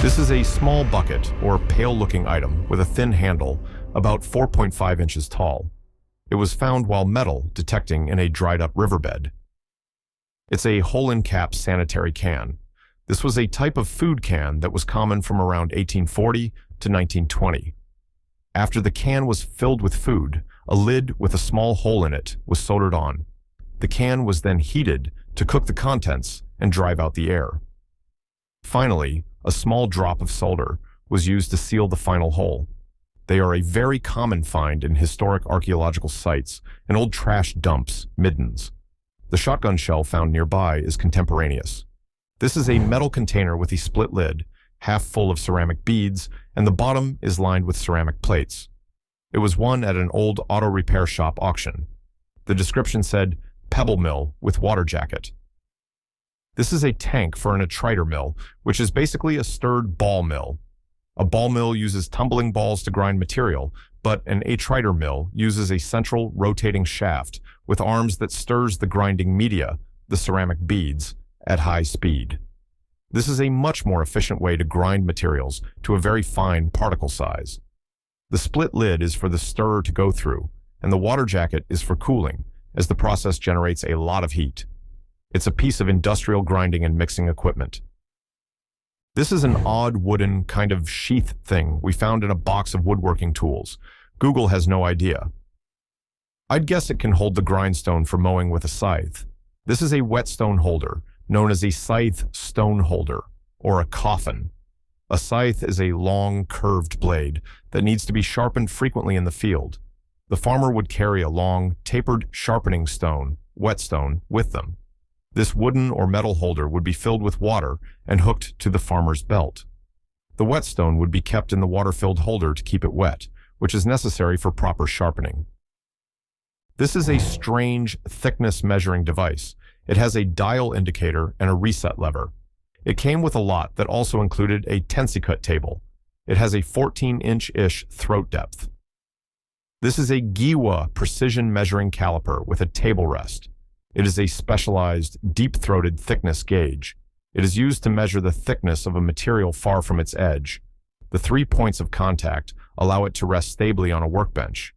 This is a small bucket or pale-looking item with a thin handle, about 4.5 inches tall. It was found while metal detecting in a dried-up riverbed. It's a hole-in-cap sanitary can. This was a type of food can that was common from around 1840 to 1920. After the can was filled with food, a lid with a small hole in it was soldered on. The can was then heated to cook the contents and drive out the air. Finally, a small drop of solder was used to seal the final hole. They are a very common find in historic archaeological sites and old trash dumps, middens. The shotgun shell found nearby is contemporaneous. This is a metal container with a split lid, half full of ceramic beads, and the bottom is lined with ceramic plates. It was won at an old auto repair shop auction. The description said, "Pebble mill with water jacket." This is a tank for an attriter mill, which is basically a stirred ball mill. A ball mill uses tumbling balls to grind material, but an attriter mill uses a central rotating shaft with arms that stirs the grinding media, the ceramic beads, at high speed. This is a much more efficient way to grind materials to a very fine particle size. The split lid is for the stirrer to go through, and the water jacket is for cooling, as the process generates a lot of heat. It's a piece of industrial grinding and mixing equipment. This is an odd wooden kind of sheath thing we found in a box of woodworking tools. Google has no idea. I'd guess it can hold the grindstone for mowing with a scythe. This is a whetstone holder, known as a scythe stone holder, or a coffin. A scythe is a long, curved blade that needs to be sharpened frequently in the field. The farmer would carry a long, tapered sharpening stone, whetstone, with them. This wooden or metal holder would be filled with water and hooked to the farmer's belt. The whetstone would be kept in the water-filled holder to keep it wet, which is necessary for proper sharpening. This is a strange thickness measuring device. It has a dial indicator and a reset lever. It came with a lot that also included a tensicut table. It has a 14-inch-ish throat depth. This is a Giwa precision measuring caliper with a table rest. It is a specialized, deep-throated thickness gauge. It is used to measure the thickness of a material far from its edge. The 3 points of contact allow it to rest stably on a workbench.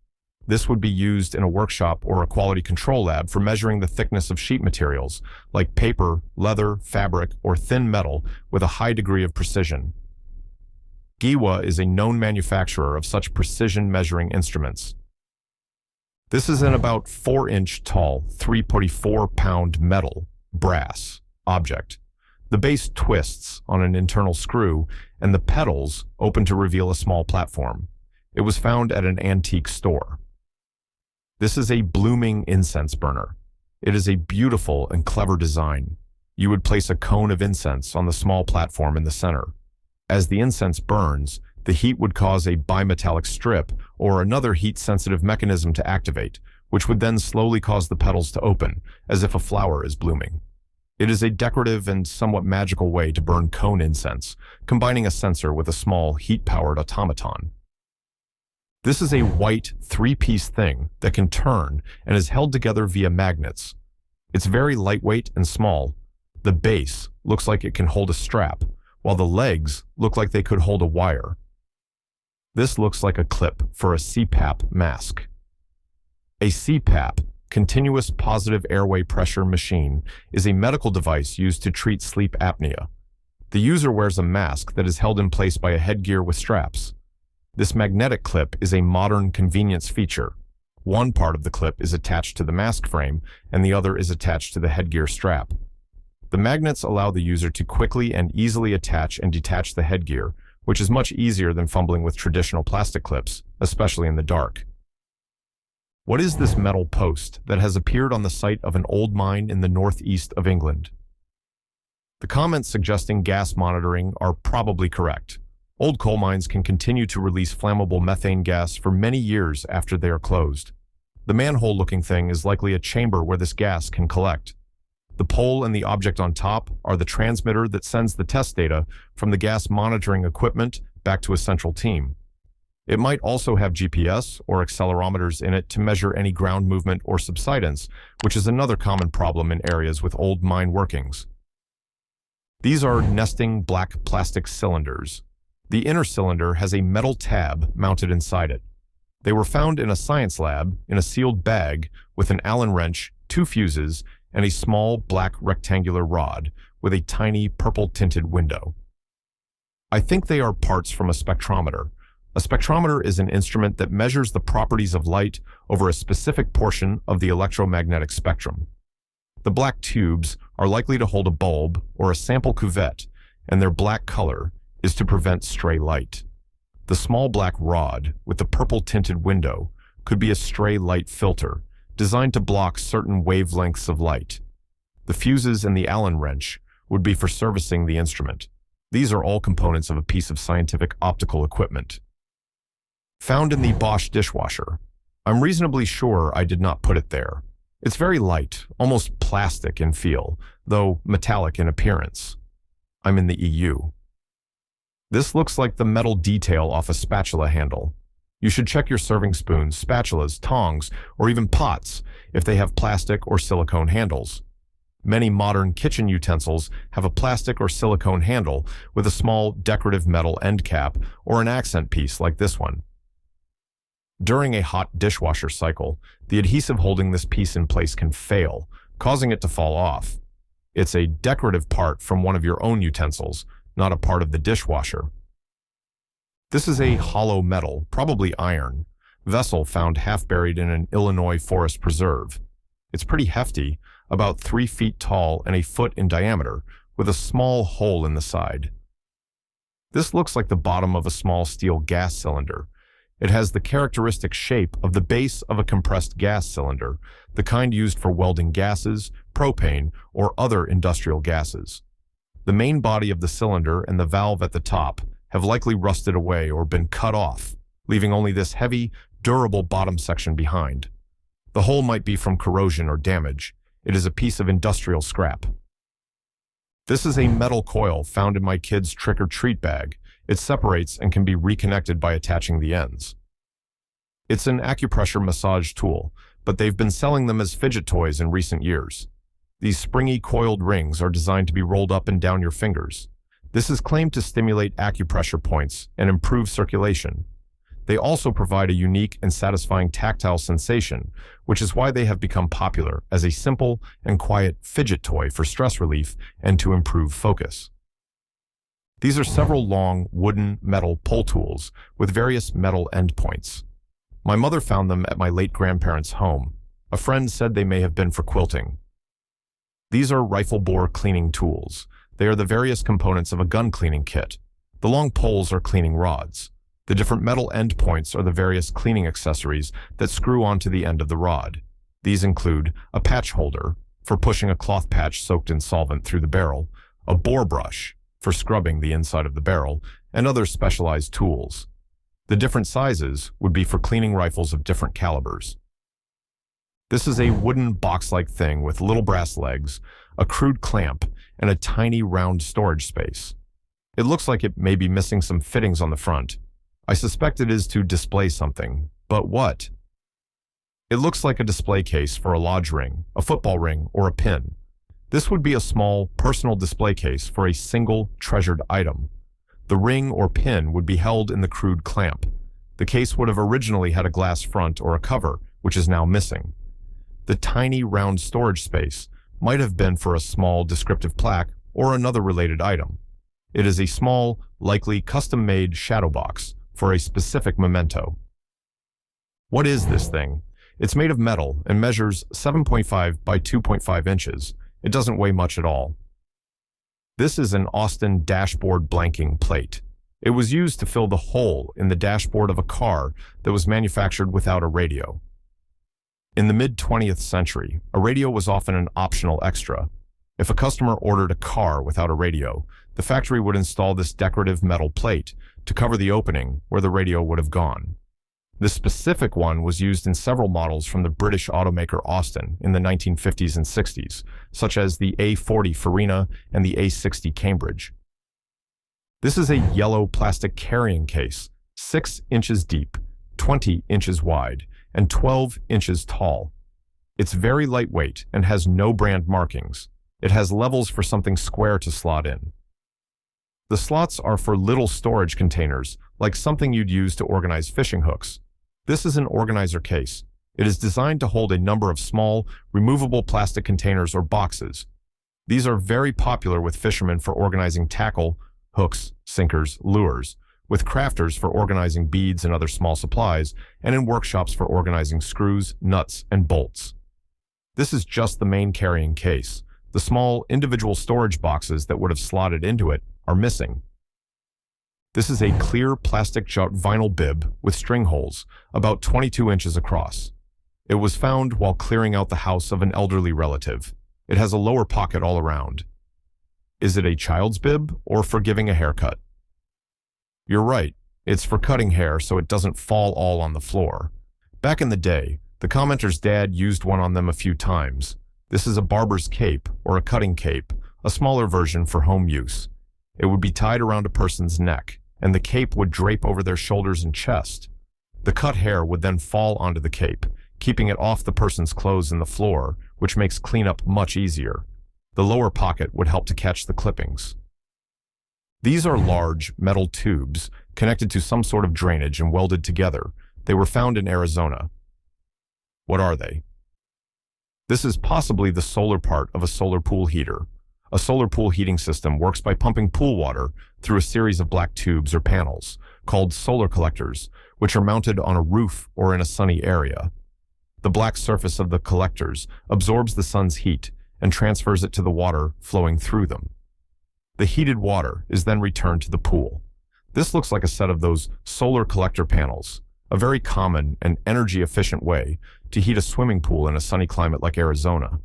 This would be used in a workshop or a quality control lab for measuring the thickness of sheet materials, like paper, leather, fabric, or thin metal, with a high degree of precision. Giwa is a known manufacturer of such precision measuring instruments. This is an about 4-inch tall, 3.4-pound metal, brass, object. The base twists on an internal screw, and the pedals open to reveal a small platform. It was found at an antique store. This is a blooming incense burner. It is a beautiful and clever design. You would place a cone of incense on the small platform in the center. As the incense burns, the heat would cause a bimetallic strip or another heat-sensitive mechanism to activate, which would then slowly cause the petals to open, as if a flower is blooming. It is a decorative and somewhat magical way to burn cone incense, combining a sensor with a small heat-powered automaton. This is a white, 3-piece thing that can turn and is held together via magnets. It's very lightweight and small. The base looks like it can hold a strap, while the legs look like they could hold a wire. This looks like a clip for a CPAP mask. A CPAP, continuous positive airway pressure machine, is a medical device used to treat sleep apnea. The user wears a mask that is held in place by a headgear with straps. This magnetic clip is a modern convenience feature. One part of the clip is attached to the mask frame, and the other is attached to the headgear strap. The magnets allow the user to quickly and easily attach and detach the headgear, which is much easier than fumbling with traditional plastic clips, especially in the dark. What is this metal post that has appeared on the site of an old mine in the northeast of England? The comments suggesting gas monitoring are probably correct. Old coal mines can continue to release flammable methane gas for many years after they are closed. The manhole-looking thing is likely a chamber where this gas can collect. The pole and the object on top are the transmitter that sends the test data from the gas monitoring equipment back to a central team. It might also have GPS or accelerometers in it to measure any ground movement or subsidence, which is another common problem in areas with old mine workings. These are nesting black plastic cylinders. The inner cylinder has a metal tab mounted inside it. They were found in a science lab in a sealed bag with an Allen wrench, 2 fuses, and a small black rectangular rod with a tiny purple-tinted window. I think they are parts from a spectrometer. A spectrometer is an instrument that measures the properties of light over a specific portion of the electromagnetic spectrum. The black tubes are likely to hold a bulb or a sample cuvette, and their black color is to prevent stray light. The small black rod with the purple-tinted window could be a stray light filter designed to block certain wavelengths of light. The fuses and the Allen wrench would be for servicing the instrument. These are all components of a piece of scientific optical equipment. Found in the Bosch dishwasher. I'm reasonably sure I did not put it there. It's very light, almost plastic in feel, though metallic in appearance. I'm in the EU. This looks like the metal detail off a spatula handle. You should check your serving spoons, spatulas, tongs, or even pots if they have plastic or silicone handles. Many modern kitchen utensils have a plastic or silicone handle with a small decorative metal end cap or an accent piece like this one. During a hot dishwasher cycle, the adhesive holding this piece in place can fail, causing it to fall off. It's a decorative part from one of your own utensils, not a part of the dishwasher. This is a hollow metal, probably iron, vessel found half buried in an Illinois forest preserve. It's pretty hefty, about 3 feet tall and a foot in diameter, with a small hole in the side. This looks like the bottom of a small steel gas cylinder. It has the characteristic shape of the base of a compressed gas cylinder, the kind used for welding gases, propane, or other industrial gases. The main body of the cylinder and the valve at the top have likely rusted away or been cut off, leaving only this heavy, durable bottom section behind. The hole might be from corrosion or damage. It is a piece of industrial scrap. This is a metal coil found in my kid's trick-or-treat bag. It separates and can be reconnected by attaching the ends. It's an acupressure massage tool, but they've been selling them as fidget toys in recent years. These springy coiled rings are designed to be rolled up and down your fingers. This is claimed to stimulate acupressure points and improve circulation. They also provide a unique and satisfying tactile sensation, which is why they have become popular as a simple and quiet fidget toy for stress relief and to improve focus. These are several long wooden metal pull tools with various metal endpoints. My mother found them at my late grandparents' home. A friend said they may have been for quilting. These are rifle bore cleaning tools. They are the various components of a gun cleaning kit. The long poles are cleaning rods. The different metal endpoints are the various cleaning accessories that screw onto the end of the rod. These include a patch holder for pushing a cloth patch soaked in solvent through the barrel, a bore brush for scrubbing the inside of the barrel, and other specialized tools. The different sizes would be for cleaning rifles of different calibers. This is a wooden box-like thing with little brass legs, a crude clamp, and a tiny round storage space. It looks like it may be missing some fittings on the front. I suspect it is to display something, but what? It looks like a display case for a lodge ring, a football ring, or a pin. This would be a small, personal display case for a single, treasured item. The ring or pin would be held in the crude clamp. The case would have originally had a glass front or a cover, which is now missing. The tiny, round storage space might have been for a small, descriptive plaque or another related item. It is a small, likely custom-made shadow box for a specific memento. What is this thing? It's made of metal and measures 7.5 by 2.5 inches. It doesn't weigh much at all. This is an Austin dashboard blanking plate. It was used to fill the hole in the dashboard of a car that was manufactured without a radio. In the mid-20th century, a radio was often an optional extra. If a customer ordered a car without a radio, the factory would install this decorative metal plate to cover the opening where the radio would have gone. This specific one was used in several models from the British automaker Austin in the 1950s and 60s, such as the A40 Farina and the A60 Cambridge. This is a yellow plastic carrying case, 6 inches deep, 20 inches wide, and 12 inches tall. It's very lightweight and has no brand markings. It has levels for something square to slot in. The slots are for little storage containers, like something you'd use to organize fishing hooks. This is an organizer case. It is designed to hold a number of small, removable plastic containers or boxes. These are very popular with fishermen for organizing tackle, hooks, sinkers, lures, with crafters for organizing beads and other small supplies, and in workshops for organizing screws, nuts, and bolts. This is just the main carrying case. The small, individual storage boxes that would have slotted into it are missing. This is a clear plastic jute vinyl bib with string holes, about 22 inches across. It was found while clearing out the house of an elderly relative. It has a lower pocket all around. Is it a child's bib or for giving a haircut? You're right, it's for cutting hair so it doesn't fall all on the floor. Back in the day, the commenter's dad used one on them a few times. This is a barber's cape or a cutting cape, a smaller version for home use. It would be tied around a person's neck, and the cape would drape over their shoulders and chest. The cut hair would then fall onto the cape, keeping it off the person's clothes and the floor, which makes cleanup much easier. The lower pocket would help to catch the clippings. These are large, metal tubes connected to some sort of drainage and welded together. They were found in Arizona. What are they? This is possibly the solar part of a solar pool heater. A solar pool heating system works by pumping pool water through a series of black tubes or panels, called solar collectors, which are mounted on a roof or in a sunny area. The black surface of the collectors absorbs the sun's heat and transfers it to the water flowing through them. The heated water is then returned to the pool. This looks like a set of those solar collector panels, a very common and energy-efficient way to heat a swimming pool in a sunny climate like Arizona.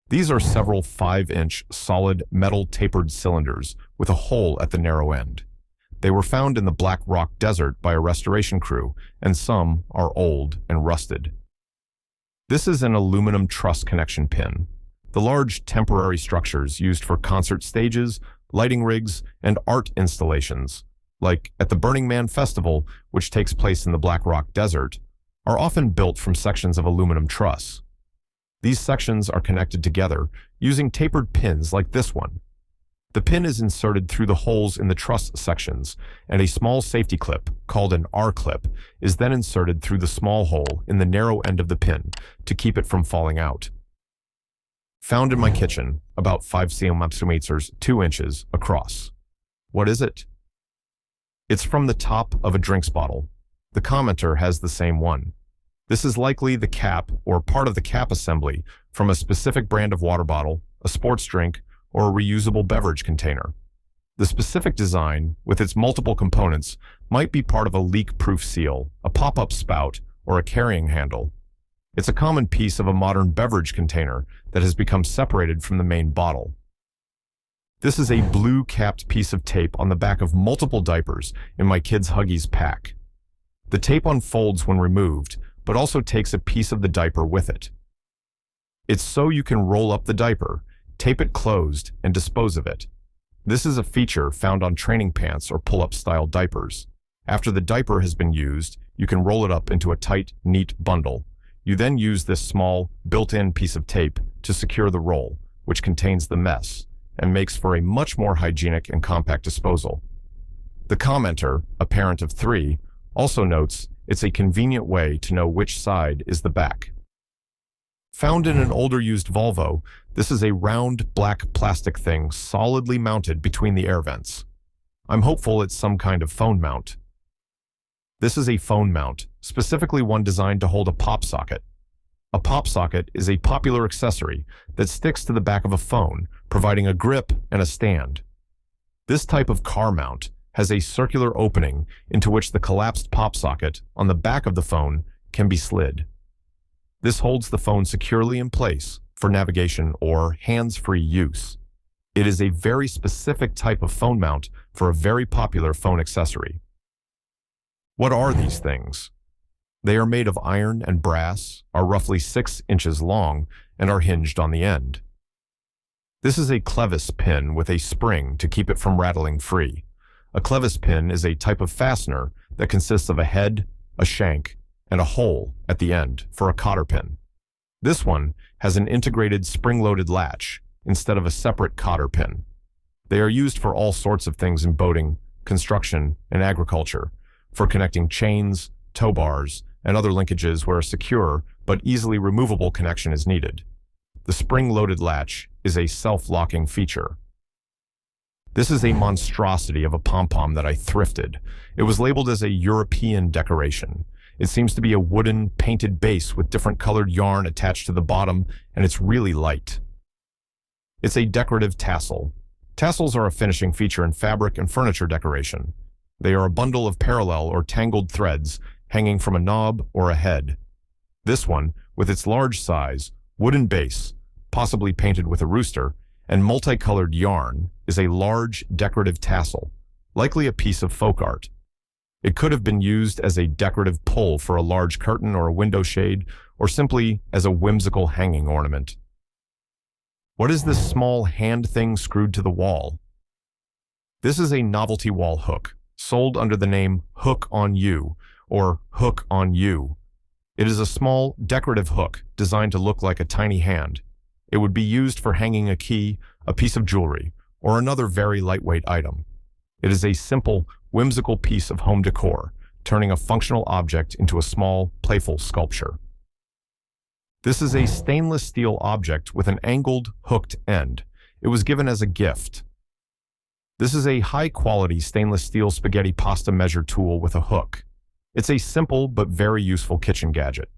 These are several 5-inch solid metal tapered cylinders with a hole at the narrow end. They were found in the Black Rock Desert by a restoration crew, and some are old and rusted. This is an aluminum truss connection pin. The large temporary structures used for concert stages, lighting rigs, and art installations, like at the Burning Man Festival, which takes place in the Black Rock Desert, are often built from sections of aluminum truss. These sections are connected together using tapered pins like this one. The pin is inserted through the holes in the truss sections, and a small safety clip, called an R-clip, is then inserted through the small hole in the narrow end of the pin to keep it from falling out. Found in my kitchen, about 5 cm, 2 inches across. What is it? It's from the top of a drinks bottle. The commenter has the same one. This is likely the cap or part of the cap assembly from a specific brand of water bottle, a sports drink, or a reusable beverage container. The specific design, with its multiple components, might be part of a leak-proof seal, a pop-up spout, or a carrying handle. It's a common piece of a modern beverage container that has become separated from the main bottle. This is a blue-capped piece of tape on the back of multiple diapers in my kid's Huggies pack. The tape unfolds when removed, but also takes a piece of the diaper with it. It's so you can roll up the diaper, tape it closed, and dispose of it. This is a feature found on training pants or pull-up style diapers. After the diaper has been used, you can roll it up into a tight, neat bundle. You then use this small, built-in piece of tape to secure the roll, which contains the mess, and makes for a much more hygienic and compact disposal. The commenter, a parent of 3, also notes it's a convenient way to know which side is the back. Found in an older used Volvo, this is a round black plastic thing solidly mounted between the air vents. I'm hopeful it's some kind of phone mount. This is a phone mount, specifically one designed to hold a pop socket. A pop socket is a popular accessory that sticks to the back of a phone, providing a grip and a stand. This type of car mount has a circular opening into which the collapsed pop socket on the back of the phone can be slid. This holds the phone securely in place for navigation or hands-free use. It is a very specific type of phone mount for a very popular phone accessory. What are these things? They are made of iron and brass, are roughly 6 inches long, and are hinged on the end. This is a clevis pin with a spring to keep it from rattling free. A clevis pin is a type of fastener that consists of a head, a shank, and a hole at the end for a cotter pin. This one has an integrated spring-loaded latch instead of a separate cotter pin. They are used for all sorts of things in boating, construction, and agriculture, for connecting chains, tow bars, and other linkages where a secure but easily removable connection is needed. The spring-loaded latch is a self-locking feature. This is a monstrosity of a pom-pom that I thrifted. It was labeled as a European decoration. It seems to be a wooden, painted base with different colored yarn attached to the bottom, and it's really light. It's a decorative tassel. Tassels are a finishing feature in fabric and furniture decoration. They are a bundle of parallel or tangled threads hanging from a knob or a head. This one, with its large size, wooden base, possibly painted with a rooster, and multicolored yarn, is a large decorative tassel, likely a piece of folk art. It could have been used as a decorative pull for a large curtain or a window shade, or simply as a whimsical hanging ornament. What is this small hand thing screwed to the wall? This is a novelty wall hook, sold under the name Hook on You, or Hook on You. It is a small, decorative hook designed to look like a tiny hand. It would be used for hanging a key, a piece of jewelry, or another very lightweight item. It is a simple, whimsical piece of home decor, turning a functional object into a small, playful sculpture. This is a stainless steel object with an angled, hooked end. It was given as a gift. This is a high-quality stainless steel spaghetti pasta measure tool with a hook. It's a simple but very useful kitchen gadget.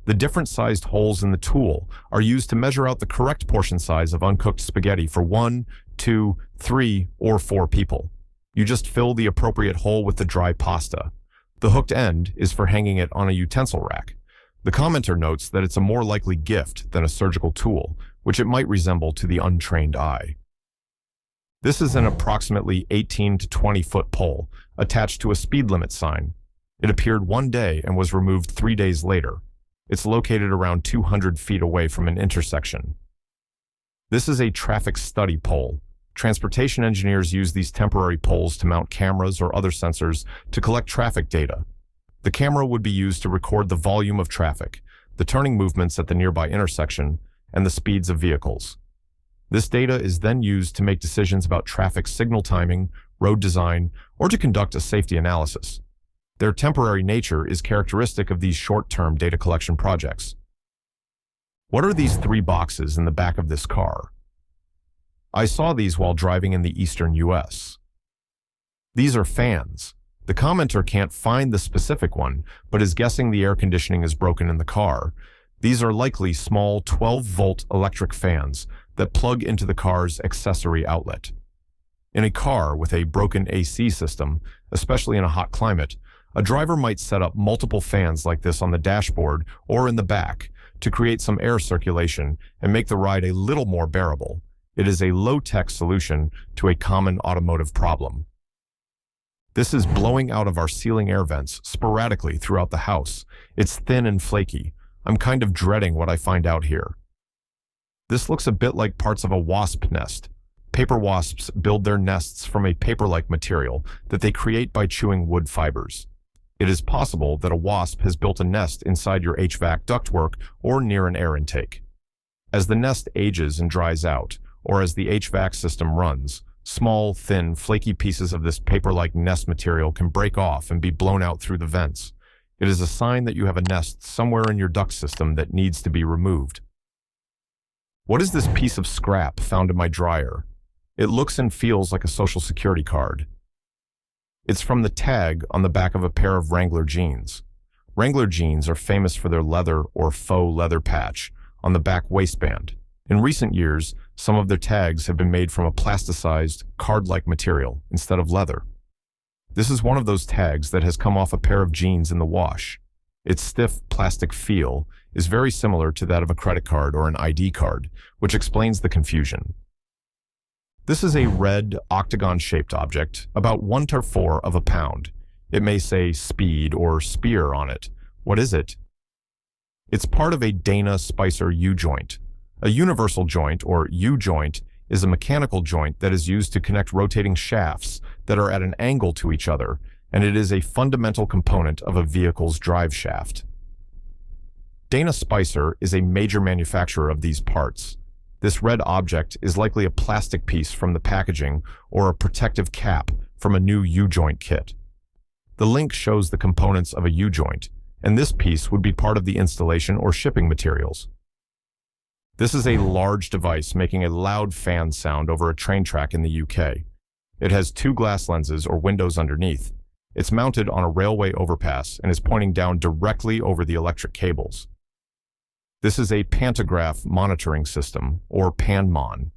The different sized holes in the tool are used to measure out the correct portion size of uncooked spaghetti for 1, 2, 3, or 4 people. You just fill the appropriate hole with the dry pasta. The hooked end is for hanging it on a utensil rack. The commenter notes that it's a more likely gift than a surgical tool, which it might resemble to the untrained eye. This is an approximately 18 to 20-foot pole attached to a speed limit sign. It appeared one day and was removed 3 days later. It's located around 200 feet away from an intersection. This is a traffic study pole. Transportation engineers use these temporary poles to mount cameras or other sensors to collect traffic data. The camera would be used to record the volume of traffic, the turning movements at the nearby intersection, and the speeds of vehicles. This data is then used to make decisions about traffic signal timing, road design, or to conduct a safety analysis. Their temporary nature is characteristic of these short-term data collection projects. What are these 3 boxes in the back of this car? I saw these while driving in the eastern US. These are fans. The commenter can't find the specific one, but is guessing the air conditioning is broken in the car. These are likely small 12-volt electric fans that plug into the car's accessory outlet. In a car with a broken AC system, especially in a hot climate, a driver might set up multiple fans like this on the dashboard or in the back to create some air circulation and make the ride a little more bearable. It is a low-tech solution to a common automotive problem. This is blowing out of our ceiling air vents sporadically throughout the house. It's thin and flaky. I'm kind of dreading what I find out here. This looks a bit like parts of a wasp nest. Paper wasps build their nests from a paper-like material that they create by chewing wood fibers. It is possible that a wasp has built a nest inside your HVAC ductwork or near an air intake. As the nest ages and dries out, or as the HVAC system runs, small, thin, flaky pieces of this paper-like nest material can break off and be blown out through the vents. It is a sign that you have a nest somewhere in your duct system that needs to be removed. What is this piece of scrap found in my dryer? It looks and feels like a Social Security card. It's from the tag on the back of a pair of Wrangler jeans. Wrangler jeans are famous for their leather or faux leather patch on the back waistband. In recent years, some of their tags have been made from a plasticized, card-like material instead of leather. This is one of those tags that has come off a pair of jeans in the wash. Its stiff plastic feel is very similar to that of a credit card or an ID card, which explains the confusion. This is a red, octagon-shaped object, about 1/4 of a pound. It may say speed or spear on it. What is it? It's part of a Dana Spicer U-joint. A universal joint, or U-joint, is a mechanical joint that is used to connect rotating shafts that are at an angle to each other, and it is a fundamental component of a vehicle's drive shaft. Dana Spicer is a major manufacturer of these parts. This red object is likely a plastic piece from the packaging or a protective cap from a new U-joint kit. The link shows the components of a U-joint, and this piece would be part of the installation or shipping materials. This is a large device making a loud fan sound over a train track in the UK. It has two glass lenses or windows underneath. It's mounted on a railway overpass and is pointing down directly over the electric cables. This is a pantograph monitoring system, or PANMON.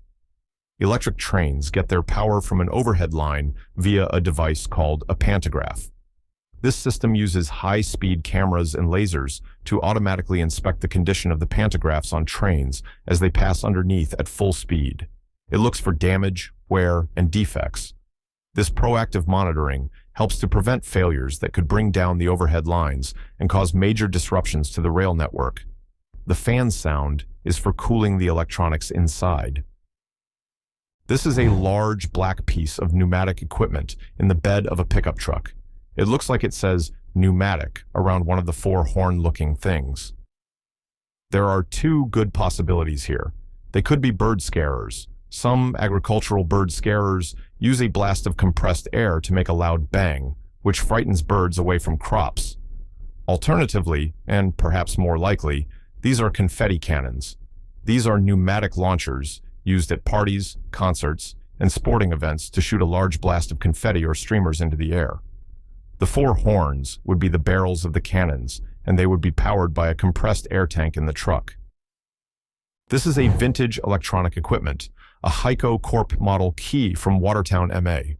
Electric trains get their power from an overhead line via a device called a pantograph. This system uses high-speed cameras and lasers to automatically inspect the condition of the pantographs on trains as they pass underneath at full speed. It looks for damage, wear, and defects. This proactive monitoring helps to prevent failures that could bring down the overhead lines and cause major disruptions to the rail network. The fan sound is for cooling the electronics inside. This is a large black piece of pneumatic equipment in the bed of a pickup truck. It looks like it says pneumatic around one of the four horn-looking things. There are two good possibilities here. They could be bird scarers. Some agricultural bird scarers use a blast of compressed air to make a loud bang, which frightens birds away from crops. Alternatively, and perhaps more likely, these are confetti cannons. These are pneumatic launchers used at parties, concerts, and sporting events to shoot a large blast of confetti or streamers into the air. The four horns would be the barrels of the cannons, and they would be powered by a compressed air tank in the truck. This is a vintage electronic equipment, a Heiko Corp model key from Watertown, MA.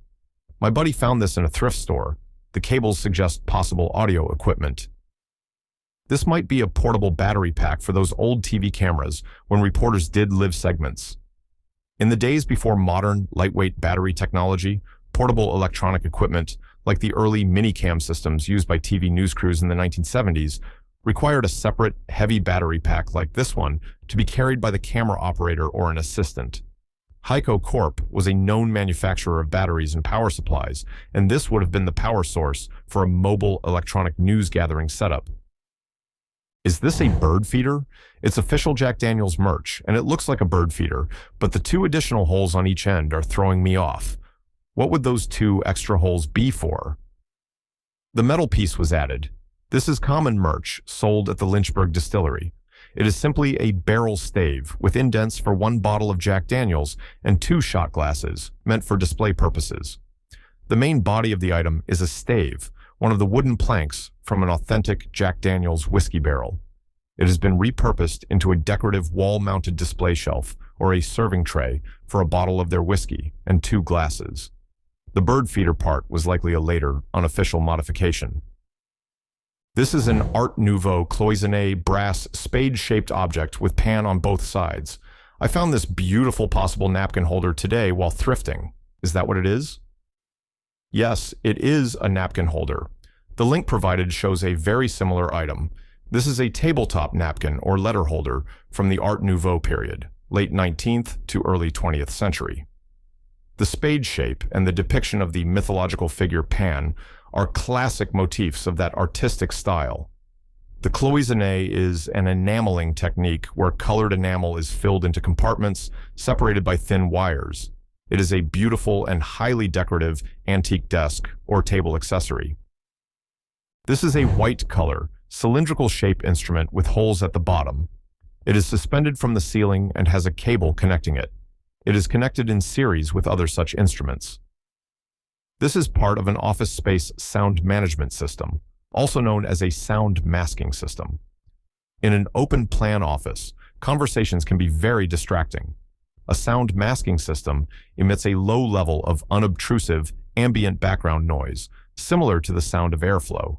My buddy found this in a thrift store. The cables suggest possible audio equipment. This might be a portable battery pack for those old TV cameras when reporters did live segments. In the days before modern, lightweight battery technology, portable electronic equipment, like the early mini-cam systems used by TV news crews in the 1970s, required a separate, heavy battery pack like this one to be carried by the camera operator or an assistant. Heiko Corp was a known manufacturer of batteries and power supplies, and this would have been the power source for a mobile electronic news gathering setup. Is this a bird feeder? It's official Jack Daniel's merch, and it looks like a bird feeder, but the two additional holes on each end are throwing me off. What would those two extra holes be for? The metal piece was added. This is common merch sold at the Lynchburg distillery. It is simply a barrel stave with indents for one bottle of Jack Daniel's and two shot glasses, meant for display purposes. The main body of the item is a stave, one of the wooden planks from an authentic Jack Daniel's whiskey barrel. It has been repurposed into a decorative wall-mounted display shelf or a serving tray for a bottle of their whiskey and two glasses. The bird feeder part was likely a later, unofficial modification. This is an Art Nouveau cloisonné brass spade-shaped object with pan on both sides. I found this beautiful possible napkin holder today while thrifting. Is that what it is? Yes, it is a napkin holder. The link provided shows a very similar item. This is a tabletop napkin or letter holder from the Art Nouveau period, late 19th to early 20th century. The spade shape and the depiction of the mythological figure Pan are classic motifs of that artistic style. The cloisonné is an enameling technique where colored enamel is filled into compartments separated by thin wires. It is a beautiful and highly decorative antique desk or table accessory. This is a white color, cylindrical shape instrument with holes at the bottom. It is suspended from the ceiling and has a cable connecting it. It is connected in series with other such instruments. This is part of an office space sound management system, also known as a sound masking system. In an open plan office, conversations can be very distracting. A sound masking system emits a low level of unobtrusive, ambient background noise, similar to the sound of airflow.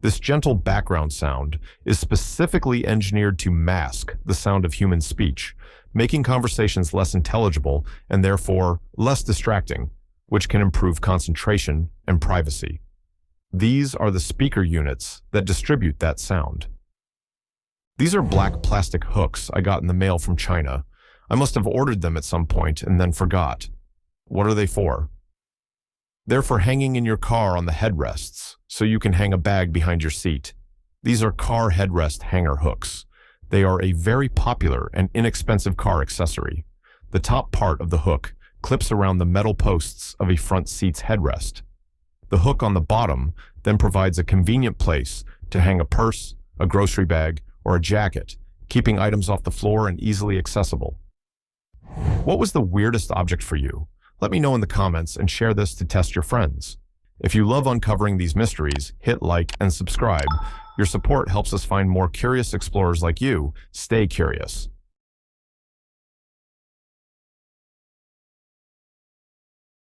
This gentle background sound is specifically engineered to mask the sound of human speech, making conversations less intelligible and therefore less distracting, which can improve concentration and privacy. These are the speaker units that distribute that sound. These are black plastic hooks I got in the mail from China. I must have ordered them at some point and then forgot. What are they for? They're for hanging in your car on the headrests, so you can hang a bag behind your seat. These are car headrest hanger hooks. They are a very popular and inexpensive car accessory. The top part of the hook clips around the metal posts of a front seat's headrest. The hook on the bottom then provides a convenient place to hang a purse, a grocery bag, or a jacket, keeping items off the floor and easily accessible. What was the weirdest object for you? Let me know in the comments and share this to test your friends. If you love uncovering these mysteries, hit like and subscribe. Your support helps us find more curious explorers like you. Stay curious.